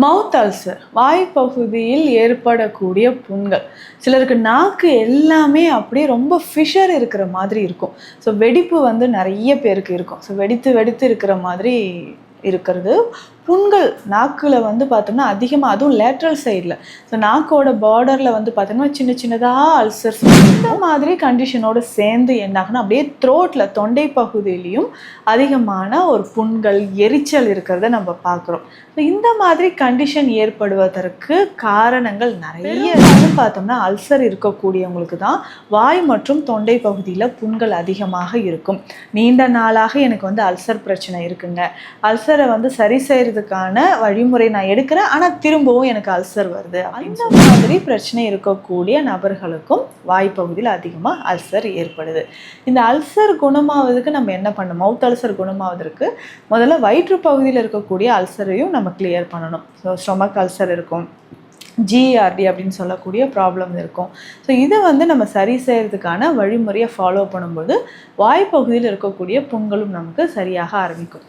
மவுத் ulcer வாய்ப்பகுதியில் ஏற்படக்கூடிய புண்கள். சிலருக்கு நாக்கு எல்லாமே அப்படியே ரொம்ப ஃபிஷர் இருக்கிற மாதிரி இருக்கும். ஸோ வெடிப்பு நிறைய பேருக்கு இருக்கும். ஸோ வெடித்து வெடித்து இருக்கிற மாதிரி இருக்கிறது. புண்கள் நாக்கில் பார்த்தோம்னா அதிகமாக, அதுவும் லேட்ரல் சைடில், ஸோ நாக்கோட பார்டரில் பார்த்தோம்னா சின்ன சின்னதாக அல்சர்ஸ். இந்த மாதிரி கண்டிஷனோடு சேர்ந்து என்ன ஆகுனா அப்படியே த்ரோட்டில், தொண்டை பகுதியிலையும் அதிகமான ஒரு புண்கள், எரிச்சல் இருக்கிறத நம்ம பார்க்குறோம். ஸோ இந்த மாதிரி கண்டிஷன் ஏற்படுவதற்கு காரணங்கள் நிறைய பார்த்தோம்னா அல்சர் இருக்கக்கூடியவங்களுக்கு தான் வாய் மற்றும் தொண்டை பகுதியில் புண்கள் அதிகமாக இருக்கும். நீண்ட நாளாக எனக்கு அல்சர் பிரச்சனை இருக்குங்க, அல்சரை சரி செய்யறதுக்கான வழிமுறை நான் எடுக்கிறேன், ஆனால் திரும்பவும் எனக்கு அல்சர் வருது, அந்த மாதிரி பிரச்சனை இருக்கக்கூடிய நபர்களுக்கும் வாய்ப்பகுதியில் அதிகமாக அல்சர் ஏற்படுது. இந்த அல்சர் குணமாவதுக்கு நம்ம என்ன பண்ணணும்? மவுத் அல்சர் குணமாவதற்கு முதல்ல வயிற்று பகுதியில் இருக்கக்கூடிய அல்சரையும் நம்ம கிளியர் பண்ணணும். ஸோ ஸ்டொமக் அல்சர் இருக்கும், ஜிஆர்டி அப்படின்னு சொல்லக்கூடிய ப்ராப்ளம் இருக்கும். ஸோ இதை நம்ம சரி செய்கிறதுக்கான வழிமுறையை ஃபாலோ பண்ணும்போது வாய்ப்பகுதியில் இருக்கக்கூடிய புண்களும் நமக்கு சரியாக ஆரம்பிக்கும்.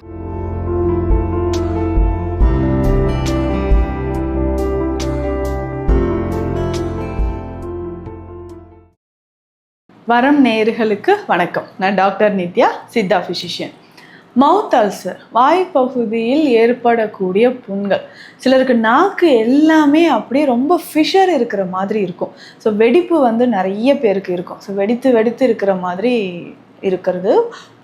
வரம் நேயர்களுக்கு வணக்கம். நான் doctor Nithya, Siddha physician. Mouth ulcer வாய்ப்பகுதியில் ஏற்படக்கூடிய புண்கள். சிலருக்கு நாக்கு எல்லாமே அப்படியே ரொம்ப ஃபிஷர் இருக்கிற மாதிரி இருக்கும். ஸோ வெடிப்பு நிறைய பேருக்கு இருக்கும். ஸோ வெடித்து வெடித்து இருக்கிற மாதிரி இருக்கிறது.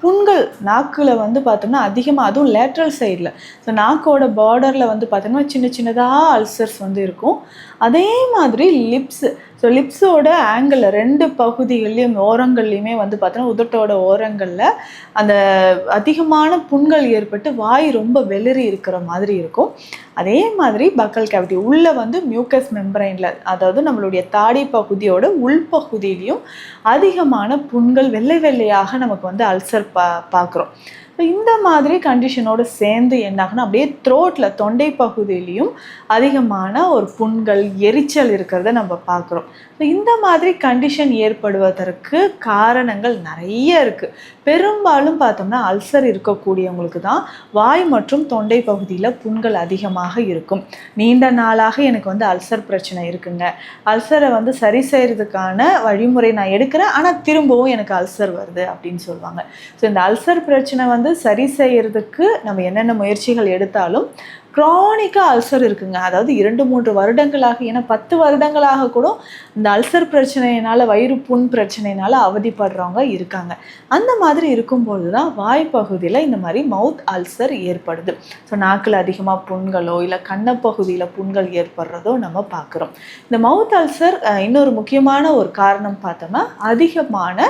புண்கள் நாக்கில் பார்த்தோம்னா அதிகமாக, அதுவும் லேட்ரல் சைடில், ஸோ நாக்கோட பார்டரில் பார்த்தோம்னா சின்ன சின்னதாக அல்சர்ஸ் இருக்கும். அதே மாதிரி லிப்ஸு, ஸோ லிப்ஸோட ஆங்கிளில் 2 பகுதிகள்லையும் ஓரங்கள்லையுமே பார்த்தோன்னா உதட்டோட ஓரங்களில் அந்த அதிகமான புண்கள் ஏற்பட்டு வாய் ரொம்ப வெளிரி இருக்கிற மாதிரி இருக்கும். அதே மாதிரி பக்கல் கேவிட்டி உள்ளே மியூக்கஸ் மெம்பரைனில், அதாவது நம்மளுடைய தாடை பகுதியோட உள்பகுதியிலையும் அதிகமான புண்கள் வெள்ளை வெள்ளையாக நமக்கு அல்சர் பார்க்குறோம். ஸோ இந்த மாதிரி கண்டிஷனோடு சேர்ந்து என்ன ஆகுனா அப்படியே த்ரோட்டில், தொண்டை பகுதியிலையும் அதிகமான ஒரு புண்கள், எரிச்சல் இருக்கிறத நம்ம பார்க்குறோம். ஸோ இந்த மாதிரி கண்டிஷன் ஏற்படுவதற்கு காரணங்கள் நிறைய இருக்குது. பெரும்பாலும் பார்த்தோம்னா அல்சர் இருக்கக்கூடியவங்களுக்கு தான் வாய் மற்றும் தொண்டை பகுதியில் புண்கள் அதிகமாக இருக்கும். நீண்ட நாளாக எனக்கு அல்சர் பிரச்சனை இருக்குங்க, அல்சரை சரி செய்கிறதுக்கான வழிமுறை நான் எடுக்கிறேன், ஆனால் திரும்பவும் எனக்கு அல்சர் வருது அப்படின்னு சொல்லுவாங்க. ஸோ இந்த அல்சர் பிரச்சனை சரி செய்யறதுக்கு நம்ம என்னென்ன முயற்சிகள் எடுத்தாலும் க்ரானிக்காக அல்சர் இருக்குங்க, அதாவது 2-3 வருடங்களாக, ஏன்னா 10 வருடங்களாக கூட இந்த அல்சர் பிரச்சனையினால், வயிறு புண் பிரச்சனையினால் அவதிப்படுறவங்க இருக்காங்க. அந்த மாதிரி இருக்கும்போது தான் வாய்ப்பகுதியில் இந்த மாதிரி மவுத் அல்சர் ஏற்படுது. ஸோ நாக்கில் அதிகமாக புண்களோ இல்லை கண்ணப்பகுதியில் புண்கள் ஏற்படுறதோ நம்ம பார்க்குறோம். இந்த மவுத் அல்சர் இன்னொரு முக்கியமான ஒரு காரணம் பார்த்தோம்னா அதிகமான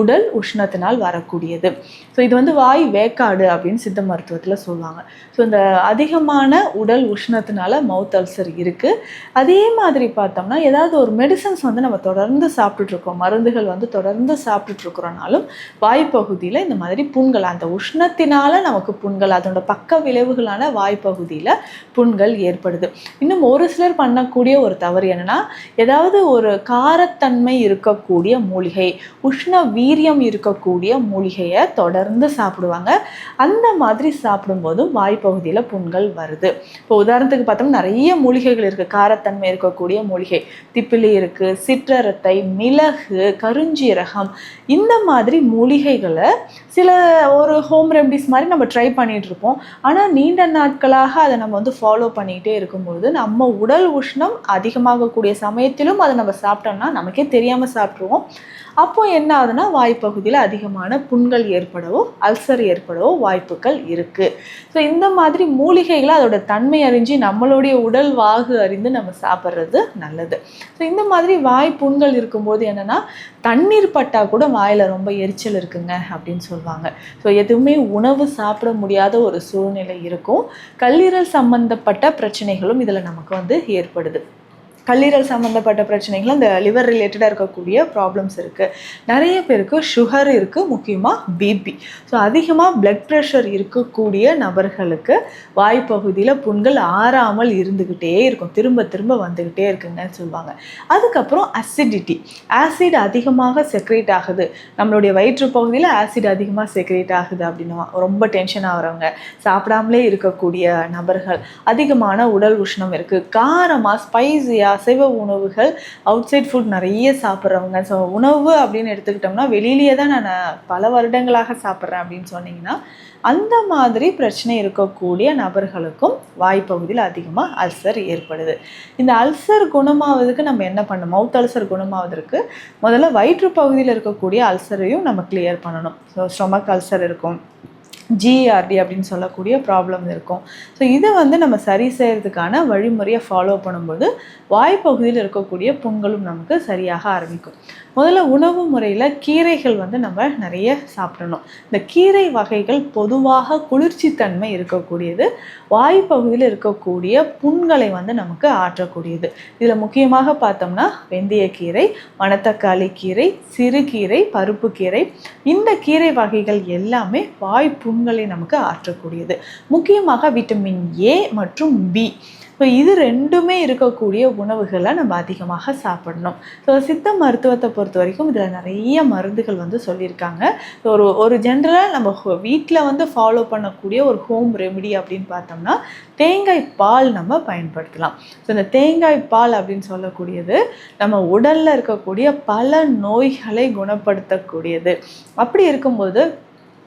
உடல் உஷ்ணத்தினால் வரக்கூடியது. ஸோ இது வாய் வேக்காடு அப்படின்னு சித்த மருத்துவத்தில் சொல்லுவாங்க. ஸோ இந்த அதிகமான உடல் உஷ்ணத்தினால மவுத் அல்சர் இருக்குது. அதே மாதிரி பார்த்தோம்னா ஏதாவது ஒரு மெடிசன்ஸ் நம்ம தொடர்ந்து சாப்பிட்டுட்ருக்கோம், மருந்துகள் தொடர்ந்து சாப்பிட்டுட்ருக்கிறோனாலும் வாய்ப்பகுதியில் இந்த மாதிரி புண்கள், அந்த உஷ்ணத்தினால நமக்கு புண்கள், அதோட பக்க விளைவுகளான வாய்ப்பகுதியில் புண்கள் ஏற்படுது. இன்னும் ஒரு சிலர் பண்ணக்கூடிய ஒரு தவறு என்னென்னா, ஏதாவது ஒரு காரத்தன்மை இருக்கக்கூடிய மூலிகை, உஷ்ண வீரியம் இருக்கக்கூடிய மூலிகையை தொடர்ந்து சாப்பிடுவாங்க. அந்த மாதிரி சாப்பிடும்போதும் வாய்ப்பகுதியில் புண்கள் வருது. இப்போ உதாரணத்துக்கு பார்த்தோம்னா நிறைய மூலிகைகள் இருக்குது, காரத்தன்மை இருக்கக்கூடிய மூலிகை, திப்பிலி இருக்குது, சிற்றரத்தை, மிளகு, கருஞ்சீரகம், இந்த மாதிரி மூலிகைகளை சில ஒரு ஹோம் ரெமடிஸ் மாதிரி நம்ம ட்ரை பண்ணிகிட்டு இருப்போம். ஆனால் நீண்ட நாட்களாக அதை நம்ம ஃபாலோ பண்ணிக்கிட்டே இருக்கும்போது நம்ம உடல் உஷ்ணம் அதிகமாகக்கூடிய சமயத்திலும் அதை நம்ம சாப்பிட்டோம்னா நமக்கே தெரியாமல் சாப்பிட்ருவோம். அப்போ என்ன ஆகுதுன்னா வாய்ப்பகுதியில் அதிகமான புண்கள் ஏற்படவோ அல்சர் ஏற்படவோ வாய்ப்புகள் இருக்குது. ஸோ இந்த மாதிரி மூலிகைகளை அதோட தன்மை அறிஞ்சு நம்மளுடைய உடல் வாகு அறிந்து நம்ம சாப்பிட்றது நல்லது. ஸோ இந்த மாதிரி வாய் புண்கள் இருக்கும்போது என்னென்னா, தண்ணீர் பட்டால் கூட வாயில் ரொம்ப எரிச்சல் இருக்குங்க அப்படின்னு சொல்லுவாங்க. ஸோ எதுவுமே உணவு சாப்பிட முடியாத ஒரு சூழ்நிலை இருக்கும். கல்லீரல் சம்பந்தப்பட்ட பிரச்சனைகளும் இதில் நமக்கு ஏற்படுது. கல்லீரல் சம்மந்தப்பட்ட பிரச்சனைகள், அந்த லிவர் ரிலேட்டடாக இருக்கக்கூடிய ப்ராப்ளம்ஸ் இருக்குது. நிறைய பேருக்கு சுகர் இருக்குது, முக்கியமாக பிபி. ஸோ அதிகமாக பிளட் ப்ரெஷர் இருக்கக்கூடிய நபர்களுக்கு வாய்ப்பகுதியில் புண்கள் ஆறாமல் இருந்துக்கிட்டே இருக்கும், திரும்ப திரும்ப வந்துக்கிட்டே இருக்குங்கன்னு சொல்லுவாங்க. அதுக்கப்புறம் அசிடிட்டி, ஆசிட் அதிகமாக செக்ரேட் ஆகுது, நம்மளுடைய வயிற்று பகுதியில் ஆசிட் அதிகமாக செக்ரேட் ஆகுது அப்படின்னா ரொம்ப டென்ஷன் ஆகிறவங்க, சாப்பிடாமலே இருக்கக்கூடிய நபர்கள், அதிகமான உடல் உஷ்ணம் இருக்குது, காரமாக ஸ்பைஸியாக அசைவ உணவுகள், அவுட் சைட் ஃபுட் நிறைய சாப்பிட்றவங்க. ஸோ உணவு அப்படின்னு எடுத்துக்கிட்டோம்னா வெளியிலேயே தான் நான் பல வருடங்களாக சாப்பிட்றேன் அப்படின்னு சொன்னீங்கன்னா, அந்த மாதிரி பிரச்சனை இருக்கக்கூடிய நபர்களுக்கும் வாய்ப்பகுதியில் அதிகமாக அல்சர் ஏற்படுது. இந்த அல்சர் குணமாவதுக்கு நம்ம என்ன பண்ணணும்? மவுத் அல்சர் குணமாவதற்கு முதல்ல வயிற்று பகுதியில் இருக்கக்கூடிய அல்சரையும் நம்ம கிளியர் பண்ணணும். ஸோ ஸ்டொமக் அல்சர் இருக்கும், ஜிஆர்டி அப்படின்னு சொல்லக்கூடிய ப்ராப்ளம் இருக்கும். ஸோ இதை நம்ம சரி செய்கிறதுக்கான வழிமுறையை ஃபாலோ பண்ணும்போது வாய்ப்பகுதியில் இருக்கக்கூடிய புண்களும் நமக்கு சரியாக ஆரம்பிக்கும். முதல்ல உணவு முறையில் கீரைகள் நம்ம நிறைய சாப்பிடணும். இந்த கீரை வகைகள் பொதுவாக குளிர்ச்சி தன்மை இருக்கக்கூடியது, வாய்ப்பகுதியில் இருக்கக்கூடிய புண்களை நமக்கு ஆற்றக்கூடியது. இதில் முக்கியமாக பார்த்தோம்னா வெந்தயக்கீரை, மணத்தக்காளி கீரை, சிறுகீரை, பருப்பு கீரை, இந்த கீரை வகைகள் எல்லாமே வாய் புண்களை நமக்கு ஆற்றக்கூடியது. முக்கியமாக விட்டமின் ஏ மற்றும் பி, ஸோ இது ரெண்டுமே இருக்கக்கூடிய உணவுகளை நம்ம அதிகமாக சாப்பிடணும். ஸோ சித்த மருத்துவத்தை பொறுத்த வரைக்கும் இதில் நிறைய மருந்துகள் சொல்லியிருக்காங்க. ஒரு ஜென்ரலாக நம்ம வீட்டில் ஃபாலோ பண்ணக்கூடிய ஒரு ஹோம் ரெமிடி அப்படின்னு பார்த்தோம்னா தேங்காய் பால் நம்ம பயன்படுத்தலாம். ஸோ இந்த தேங்காய் பால் அப்படின்னு சொல்லக்கூடியது நம்ம உடலில் இருக்கக்கூடிய பல நோய்களை குணப்படுத்தக்கூடியது. அப்படி இருக்கும்போது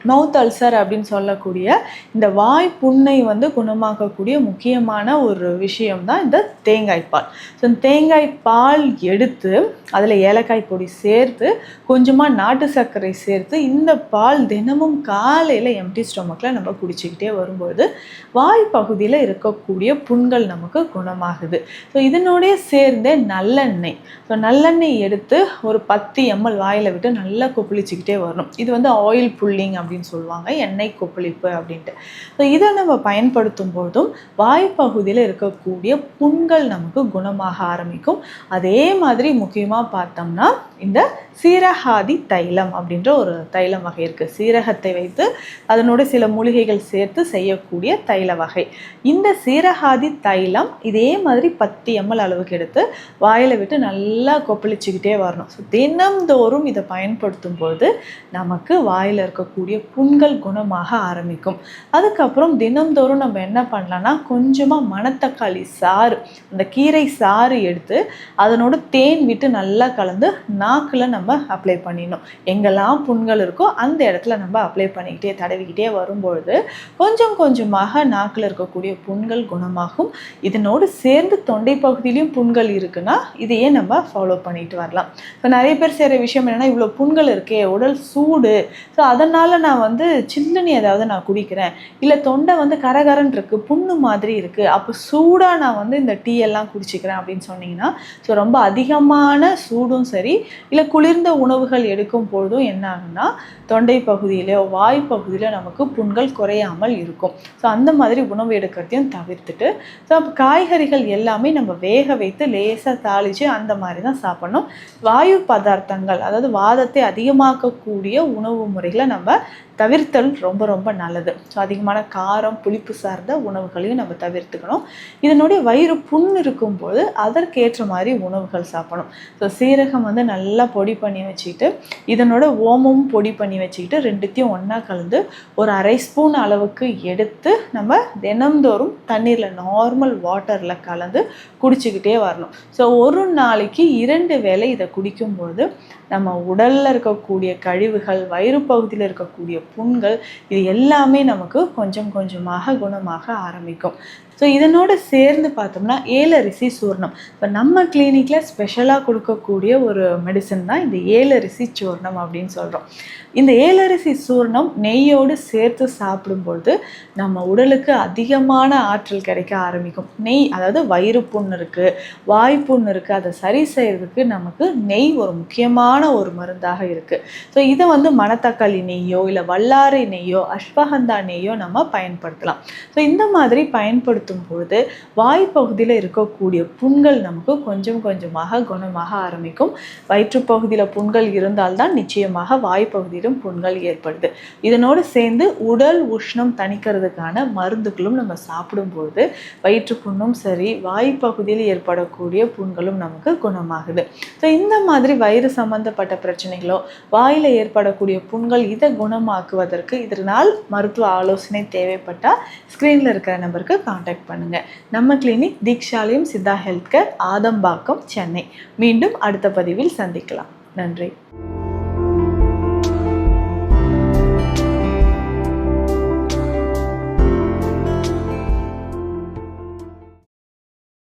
மவுத் அல்சர் அப்படின்னு சொல்லக்கூடிய இந்த வாய் புண்ணை குணமாக்கக்கூடிய முக்கியமான ஒரு விஷயம்தான் இந்த தேங்காய் பால். ஸோ இந்த தேங்காய் பால் எடுத்து அதில் ஏலக்காய் பொடி சேர்த்து கொஞ்சமாக நாட்டு சர்க்கரை சேர்த்து இந்த பால் தினமும் காலையில் எம்டி ஸ்டொமக்கில் நம்ம குடிச்சிக்கிட்டே வரும்போது வாய் பகுதியில் இருக்கக்கூடிய புண்கள் நமக்கு குணமாகுது. ஸோ இதனுடைய சேர்ந்தே நல்லெண்ணெய், ஸோ நல்லெண்ணெய் எடுத்து ஒரு 10 ml வாயில் விட்டு நல்லா கொப்பளிச்சிக்கிட்டே வரணும். இது ஆயில் புல்லிங் அப்படின்னு சொல்லுவாங்க, எண்ணெய் கொப்பளிப்பு அப்படின்ட்டு. ஸோ இதை நம்ம பயன்படுத்தும் போதும் வாய்ப்பகுதியில் இருக்கக்கூடிய புண்கள் நமக்கு குணமாக ஆரம்பிக்கும். அதே மாதிரி முக்கியமாக பார்த்தோம்னா இந்த சீரகாதி தைலம் அப்படின்ற ஒரு தைலம் வகை இருக்குது. சீரகத்தை வைத்து அதனோட சில மூலிகைகள் சேர்த்து செய்யக்கூடிய தைல வகை. இந்த சீரகாதி தைலம் இதே மாதிரி 10 ml அளவுக்கு எடுத்து வாயில் விட்டு நல்லா கொப்பளிச்சுக்கிட்டே வரணும். ஸோ தினம்தோறும் இதை பயன்படுத்தும் போது நமக்கு வாயில் இருக்கக்கூடிய புண்கள் குணமாக ஆரம்பிக்கும். அதுக்கப்புறம் தினம்தோறும் நம்ம என்ன பண்ணலாம்னா கொஞ்சமாக மணத்தக்காளி சாறு, அந்த கீரை சாறு எடுத்து அதனோட தேன் விட்டு நல்லா கலந்து நாக்கில் நம்ம அப்ளை பண்ணிடணும். எங்கெல்லாம் புண்கள் இருக்கோ அந்த இடத்துல நம்ம அப்ளை பண்ணிக்கிட்டே தடவிக்கிட்டே வரும்பொழுது கொஞ்சம் கொஞ்சமாக நாக்கில் இருக்கக்கூடிய புண்கள் குணமாகும். இதனோடு சேர்ந்து தொண்டை பகுதியிலையும் புண்கள் இருக்குன்னா இதையே நம்ம ஃபாலோ பண்ணிட்டு வரலாம். இப்போ நிறைய பேர் செய்கிற விஷயம் என்னென்னா, இவ்வளோ புண்கள் இருக்கே, உடல் சூடு, ஸோ அதனால் நான் சில்லுன்னு ஏதாவது நான் குடிக்கிறேன், இல்லை தொண்டை கரகரன் இருக்குது, புண்ணு மாதிரி இருக்குது, அப்போ சூடாக நான் இந்த டீ எல்லாம் குடிச்சிக்கிறேன் அப்படின்னு சொன்னீங்கன்னா, ஸோ ரொம்ப அதிகமான சூடும் சரி இல்லை குளிர்ந்த உணவுகள் எடுக்கும் பொழுதும் என்ன ஆகுன்னா தொண்டை பகுதியிலோ வாய் பகுதியிலோ நமக்கு புண்கள் குறையாமல் இருக்கும். ஸோ அந்த மாதிரி உணவு எடுக்கிறதையும் தவிர்த்துட்டு, ஸோ காய்கறிகள் எல்லாமே நம்ம வேக வைத்து லேசாக தாளித்து அந்த மாதிரி தான் சாப்பிடணும். வாயு பதார்த்தங்கள், அதாவது வாதத்தை அதிகமாக்கக்கூடிய உணவு முறைகளை நம்ம தவிர்த்தல் ரொம்ப ரொம்ப நல்லது. ஸோ அதிகமான காரம் புளிப்பு சார்ந்த உணவுகளையும் நம்ம தவிர்த்துக்கணும். இதனுடைய வயிறு புண் இருக்கும்போது அதற்கேற்ற மாதிரி உணவுகள் சாப்பிடணும். ஸோ சீரகம் நல்லா பொடி பண்ணி வச்சுக்கிட்டு இதனோட ஓமமும் பொடி பண்ணி வச்சுக்கிட்டு ரெண்டுத்தையும் ஒன்றா கலந்து ஒரு 1/2 ஸ்பூன் அளவுக்கு எடுத்து நம்ம தினம்தோறும் தண்ணீரில் நார்மல் வாட்டரில் கலந்து குடிச்சிக்கிட்டே வரணும். ஸோ ஒரு நாளைக்கு 2 வேளை இதை குடிக்கும்போது நம்ம உடலில் இருக்கக்கூடிய கழிவுகள், வயிறு பகுதியில் இருக்கக்கூடிய புண்கள், இது எல்லாமே நமக்கு கொஞ்சம் கொஞ்சமாக குணமாக ஆரம்பிக்கும். ஸோ இதனோட சேர்ந்து பார்த்தோம்னா ஏலரிசி சூர்ணம். இப்போ நம்ம கிளினிக்கில் ஸ்பெஷலாக கொடுக்கக்கூடிய ஒரு மெடிசன் தான் இந்த ஏலரிசி சூர்ணம் அப்படின்னு சொல்கிறோம். இந்த ஏலரிசி சூர்ணம் நெய்யோடு சேர்த்து சாப்பிடும்பொழுது நம்ம உடலுக்கு அதிகமான ஆற்றல் கிடைக்க ஆரம்பிக்கும். நெய், அதாவது வயிறு புண்ணு இருக்குது, வாய்ப்புண்ணு இருக்குது, அதை சரி செய்கிறதுக்கு நமக்கு நெய் ஒரு முக்கியமான ஒரு மருந்தாக இருக்குது. ஸோ இதை மணத்தக்காளி நெய்யோ இல்லை வல்லாரை நெய்யோ அஸ்வகந்தா நெய்யோ நம்ம பயன்படுத்தலாம். ஸோ இந்த மாதிரி பயன்படுத்தும் பயன்படுத்தும் பொழுது வாய்ப்பகுதியில் இருக்கக்கூடிய புண்கள் நமக்கு கொஞ்சம் கொஞ்சமாக குணமாக ஆரம்பிக்கும். வயிற்றுப்பகுதியில் புண்கள் இருந்தால்தான் நிச்சயமாக வாய்ப்பகுதியிலும் புண்கள் ஏற்படுது. இதனோடு சேர்ந்து உடல் உஷ்ணம் தணிக்கிறதுக்கான மருந்துகளும் நம்ம சாப்பிடும்போது வயிற்றுப்புண்ணும் சரி, வாய்ப்பகுதியில் ஏற்படக்கூடிய புண்களும் நமக்கு குணமாகுது. ஸோ இந்த மாதிரி வயிறு சம்பந்தப்பட்ட பிரச்சனைகளோ, வாயில் ஏற்படக்கூடிய புண்கள் இதை குணமாக்குவதற்கு இதனால் மருத்துவ ஆலோசனை தேவைப்பட்டால் ஸ்க்ரீனில் இருக்கிற நம்பருக்கு காண்டாக்ட் பண்ணுங்கள். நம்ம clinic Deekshalayam Siddha health care, Adambakkam, Chennai. மீண்டும் அடுத்த பதிவில் சந்திக்கலாம். நன்றி.